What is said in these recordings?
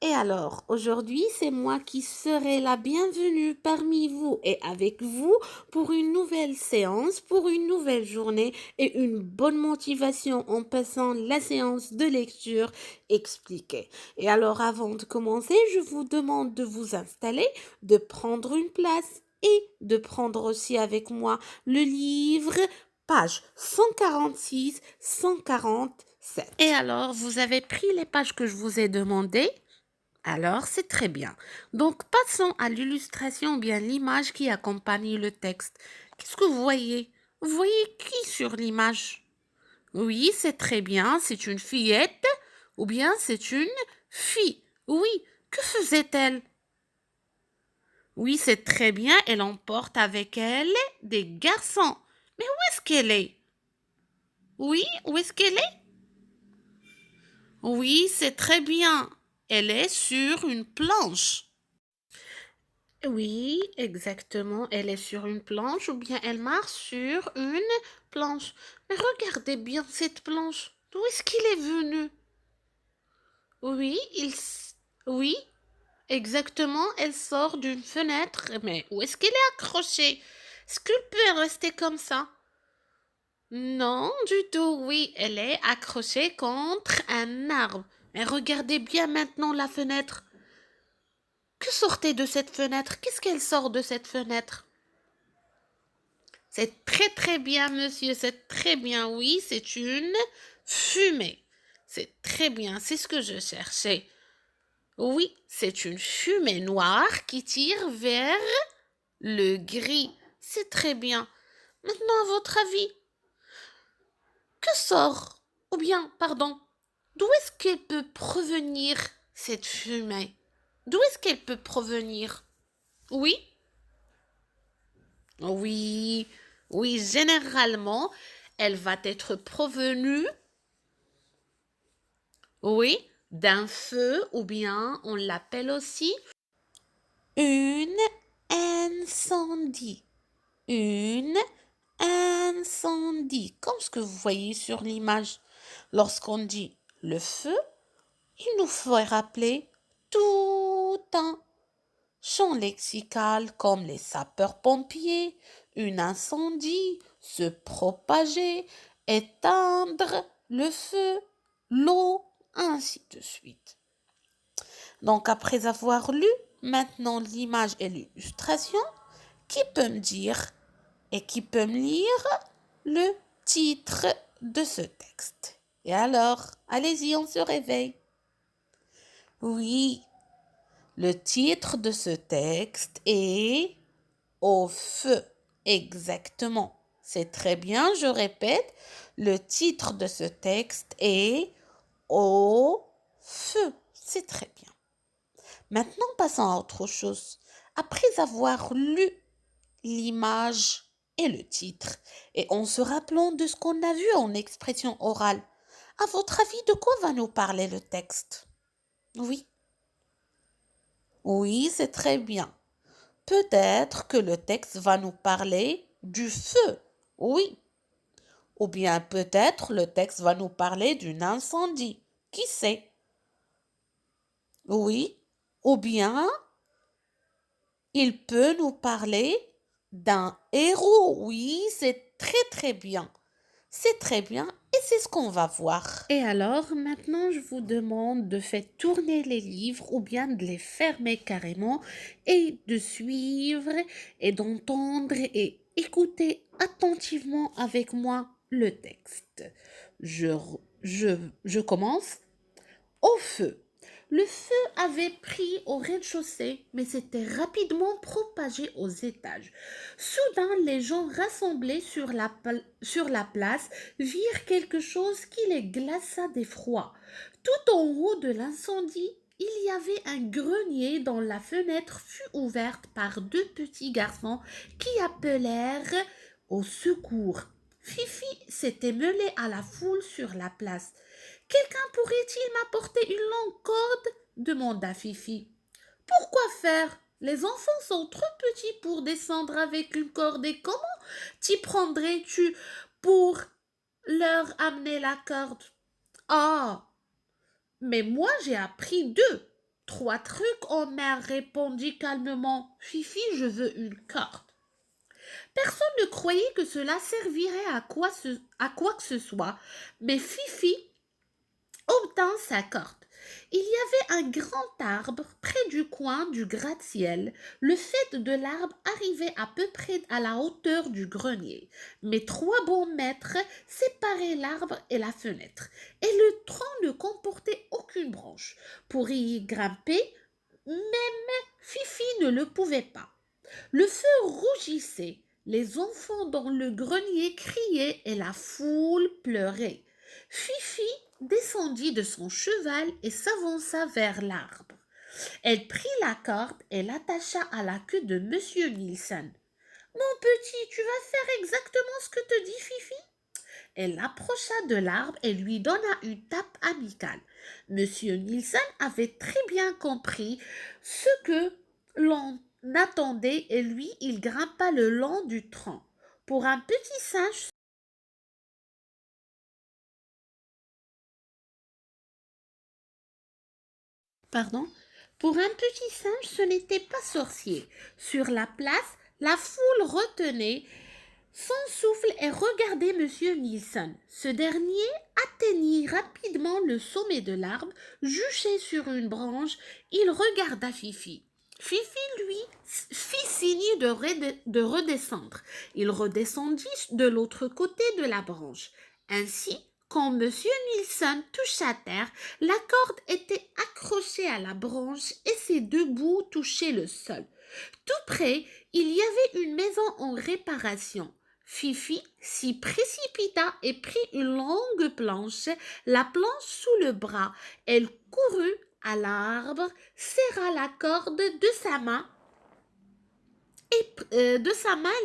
Et alors, aujourd'hui, c'est moi qui serai la bienvenue parmi vous et avec vous pour une nouvelle séance, pour une nouvelle journée et une bonne motivation en passant la séance de lecture expliquée. Et alors, avant de commencer, je vous demande de vous installer, de prendre une place et de prendre aussi avec moi le livre, page 146, 147. Et alors, vous avez pris les pages que je vous ai demandées? Alors, c'est très bien. Donc, passons à l'illustration ou bien l'image qui accompagne le texte. Qu'est-ce que vous voyez? Vous voyez qui sur l'image? Oui, c'est très bien. C'est une fillette ou bien c'est une fille. Oui, que faisait-elle? Oui, c'est très bien. Elle emporte avec elle des garçons. Mais où est-ce qu'elle est? Oui, où est-ce qu'elle est? Oui, c'est très bien. Elle est sur une planche. Oui, exactement. Elle est sur une planche ou bien elle marche sur une planche. Mais regardez bien cette planche. D'où est-ce qu'il est venu? Oui, oui, exactement. Elle sort d'une fenêtre. Mais où est-ce qu'elle est accrochée? Est-ce qu'elle peut rester comme ça? Non, du tout. Oui, elle est accrochée contre un arbre. Mais regardez bien maintenant la fenêtre. Que sortait de cette fenêtre? Qu'est-ce qu'elle sort de cette fenêtre? C'est très très bien, monsieur, c'est très bien. Oui, c'est une fumée. C'est très bien, c'est ce que je cherchais. Oui, c'est une fumée noire qui tire vers le gris. C'est très bien. Maintenant, à votre avis, que sort, ou bien, pardon, d'où est-ce qu'elle peut provenir cette fumée? D'où est-ce qu'elle peut provenir? Oui, oui, oui, généralement, elle va être provenue, oui, d'un feu ou bien on l'appelle aussi une incendie. Une incendie, comme ce que vous voyez sur l'image. Lorsqu'on dit le feu, il nous faut rappeler tout un champ lexical comme les sapeurs-pompiers, une incendie, se propager, éteindre le feu, l'eau, ainsi de suite. Donc après avoir lu maintenant l'image et l'illustration, qui peut me dire et qui peut me lire le titre de ce texte? Et alors, allez-y, on se réveille. Oui, le titre de ce texte est Au feu. Exactement. C'est très bien, je répète. Le titre de ce texte est Au feu. C'est très bien. Maintenant, passons à autre chose. Après avoir lu l'image et le titre, et en se rappelant de ce qu'on a vu en expression orale, à votre avis, de quoi va nous parler le texte? Oui. Oui, c'est très bien. Peut-être que le texte va nous parler du feu. Oui. Ou bien peut-être le texte va nous parler d'un incendie. Qui sait? Oui. Ou bien il peut nous parler d'un héros. Oui, c'est très très bien. C'est très bien et c'est ce qu'on va voir. Et alors, maintenant, je vous demande de faire tourner les livres ou bien de les fermer carrément et de suivre et d'entendre et écouter attentivement avec moi le texte. Je, je commence. Au feu. Le feu avait pris au rez-de-chaussée, mais s'était rapidement propagé aux étages. Soudain, les gens rassemblés sur la place virent quelque chose qui les glaça d'effroi. Tout en haut de l'incendie, il y avait un grenier dont la fenêtre fut ouverte par deux petits garçons qui appelèrent au secours. Fifi s'était mêlé à la foule sur la place. Quelqu'un pourrait-il m'apporter une longue corde? Demanda Fifi. Pourquoi faire? Les enfants sont trop petits pour descendre avec une corde et comment t'y prendrais-tu pour leur amener la corde? Ah, mais moi j'ai appris deux. 3 trucs, Omer répondit calmement. Fifi, je veux une corde. Personne ne croyait que cela servirait à quoi que ce soit, mais Fifi obtint sa corde. Il y avait un grand arbre près du coin du gratte-ciel. Le faîte de l'arbre arrivait à peu près à la hauteur du grenier, mais 3 bons mètres séparaient l'arbre et la fenêtre, et le tronc ne comportait aucune branche. Pour y grimper, même Fifi ne le pouvait pas. Le feu rougissait, les enfants dans le grenier criaient et la foule pleurait. Fifi descendit de son cheval et s'avança vers l'arbre. Elle prit la corde et l'attacha à la queue de Monsieur Nielsen. Mon petit, tu vas faire exactement ce que te dit Fifi? Elle l'approcha de l'arbre et lui donna une tape amicale. Monsieur Nielsen avait très bien compris ce que l'on attendait et lui, il grimpa le long du tronc. Pour un petit singe, pardon, pour un petit singe, ce n'était pas sorcier. Sur la place, la foule retenait son souffle et regardait Monsieur Nielsen. Ce dernier atteignit rapidement le sommet de l'arbre, juché sur une branche. Il regarda Fifi. Fifi, lui, fit signe de redescendre. Il redescendit de l'autre côté de la branche. Ainsi, quand Monsieur Nielsen toucha terre, la corde était accrochée à la branche et ses 2 bouts touchaient le sol. Tout près, il y avait une maison en réparation. Fifi s'y précipita et prit une longue planche, la planche sous le bras. Elle courut à l'arbre, serra la corde de sa main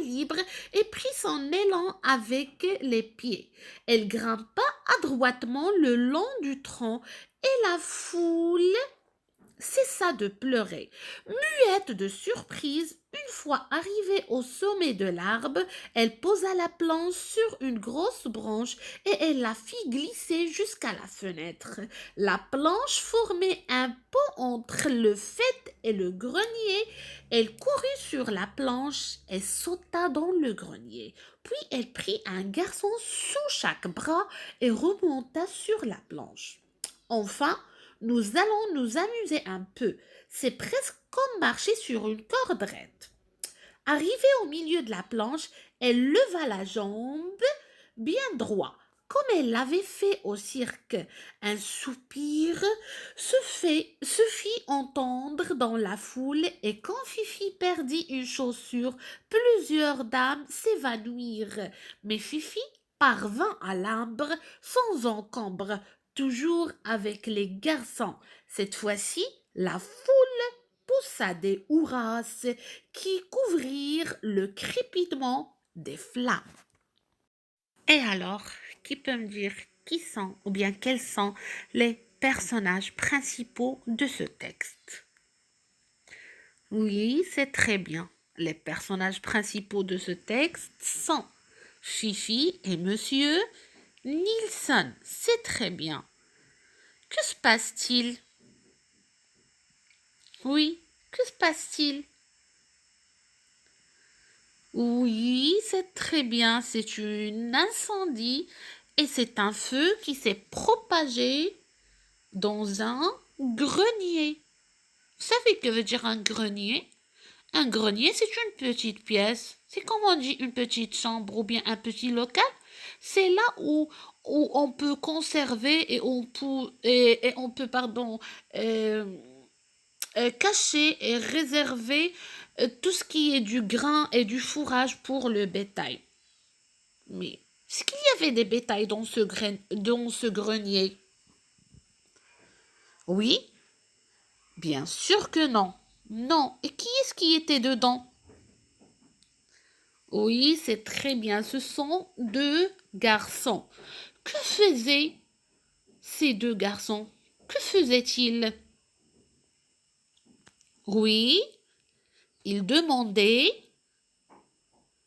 libre et prit son élan avec les pieds. Elle grimpa adroitement le long du tronc et la foule cessa de pleurer. Muette de surprise, une fois arrivée au sommet de l'arbre, elle posa la planche sur une grosse branche et elle la fit glisser jusqu'à la fenêtre. La planche formait un pont entre le faîte et le grenier. Elle courut sur la planche et sauta dans le grenier. Puis elle prit un garçon sous chaque bras et remonta sur la planche. Enfin, nous allons nous amuser un peu. C'est presque comme marcher sur une cordelette. Arrivée au milieu de la planche, elle leva la jambe bien droit, comme elle l'avait fait au cirque. Un soupir se fit entendre dans la foule et quand Fifi perdit une chaussure, plusieurs dames s'évanouirent. Mais Fifi parvint à l'arbre sans encombre, toujours avec les garçons. Cette fois-ci, la foule poussa des hurrahs qui couvrirent le crépitement des flammes. Et alors, qui peut me dire qui sont ou bien quels sont les personnages principaux de ce texte? Oui, c'est très bien. Les personnages principaux de ce texte sont Fifi et Monsieur Nielsen. C'est très bien. Que se passe-t-il? Oui, que se passe-t-il? Oui, c'est très bien. C'est un incendie et c'est un feu qui s'est propagé dans un grenier. Vous savez que veut dire un grenier? Un grenier, c'est une petite pièce. C'est comme on dit une petite chambre ou bien un petit local. C'est là où on peut conserver et on peut euh, cacher et réserver tout ce qui est du grain et du fourrage pour le bétail. Mais est-ce qu'il y avait des bétails dans ce grenier? Oui, bien sûr que non. Non. Et qui est-ce qui était dedans? Oui, c'est très bien. Ce sont 2 garçons. Que faisaient ces 2 garçons? Que faisaient-ils? Oui, ils demandaient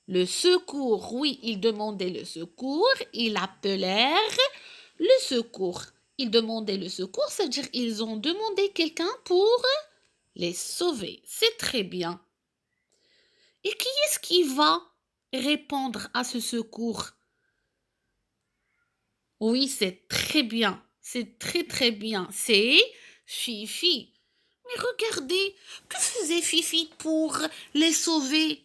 le secours. Oui, ils demandaient le secours. Ils appelèrent le secours. Ils demandaient le secours, c'est-à-dire ils ont demandé quelqu'un pour les sauver. C'est très bien. Et qui est-ce qui va répondre à ce secours? Oui, c'est très bien. C'est très très bien. C'est Fifi. Mais regardez, que faisait Fifi pour les sauver?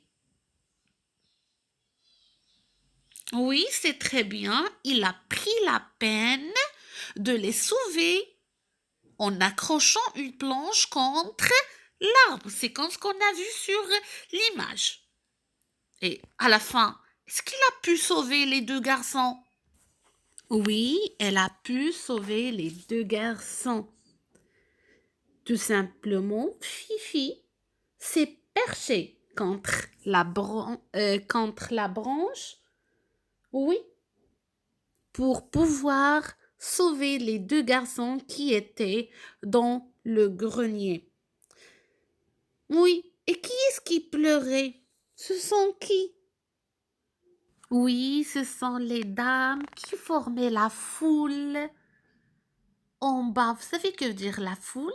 Oui, c'est très bien. Il a pris la peine de les sauver en accrochant une planche contre l'arbre. C'est comme ce qu'on a vu sur l'image. Et à la fin, est-ce qu'il a pu sauver les deux garçons? Oui, elle a pu sauver les deux garçons. Tout simplement, Fifi s'est perchée contre contre la branche, oui, pour pouvoir sauver les deux garçons qui étaient dans le grenier. Oui, et qui est-ce qui pleurait? Ce sont qui? Oui, ce sont les dames qui formaient la foule en bas. Vous savez que veut dire la foule?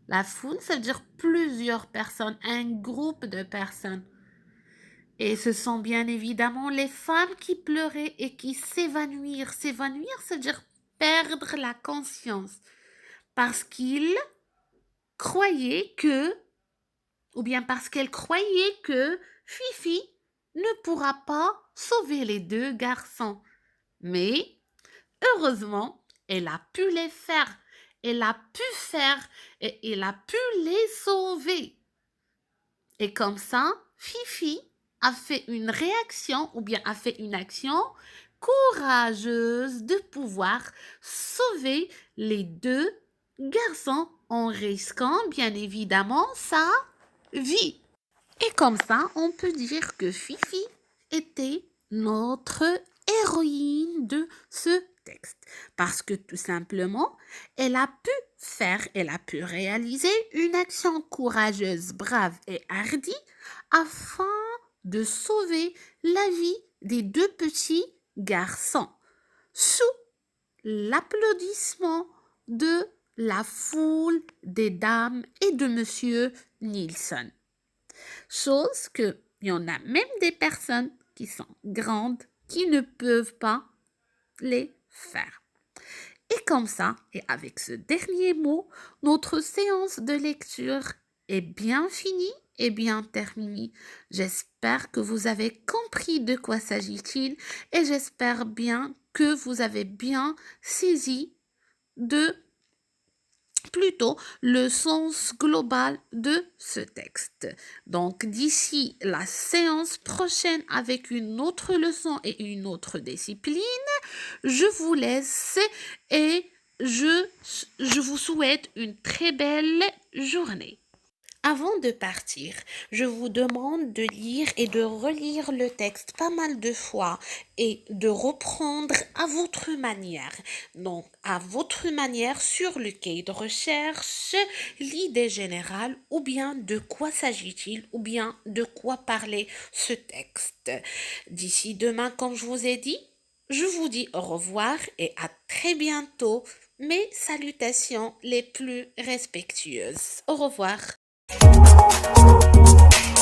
La foule, ça veut dire plusieurs personnes, un groupe de personnes. Et ce sont bien évidemment les femmes qui pleuraient et qui s'évanouirent. S'évanouir, ça veut dire perdre la conscience. Parce qu'ils croyaient que, ou bien parce qu'elles croyaient que Fifi ne pourra pas sauver les deux garçons. Mais, heureusement, elle a pu les faire. Elle a pu faire et elle a pu les sauver. Et comme ça, Fifi a fait une réaction ou bien a fait une action courageuse de pouvoir sauver les deux garçons en risquant bien évidemment sa vie. Et comme ça, on peut dire que Fifi était notre héroïne de ce texte. Parce que tout simplement, elle a pu réaliser une action courageuse, brave et hardie afin de sauver la vie des deux petits garçons sous l'applaudissement de la foule des dames et de monsieur Nielsen. Chose que il y en a même des personnes qui sont grandes qui ne peuvent pas les faire. Et comme ça, et avec ce dernier mot, notre séance de lecture est bien finie et bien terminée. J'espère que vous avez compris de quoi s'agit-il et j'espère bien que vous avez bien saisi plutôt le sens global de ce texte. Donc d'ici la séance prochaine avec une autre leçon et une autre discipline, je vous laisse et je vous souhaite une très belle journée. Avant de partir, je vous demande de lire et de relire le texte pas mal de fois et de reprendre à votre manière. Donc, à votre manière sur le cahier de recherche, l'idée générale ou bien de quoi s'agit-il ou bien de quoi parler ce texte. D'ici demain, comme je vous ai dit, je vous dis au revoir et à très bientôt. Mes salutations les plus respectueuses. Au revoir.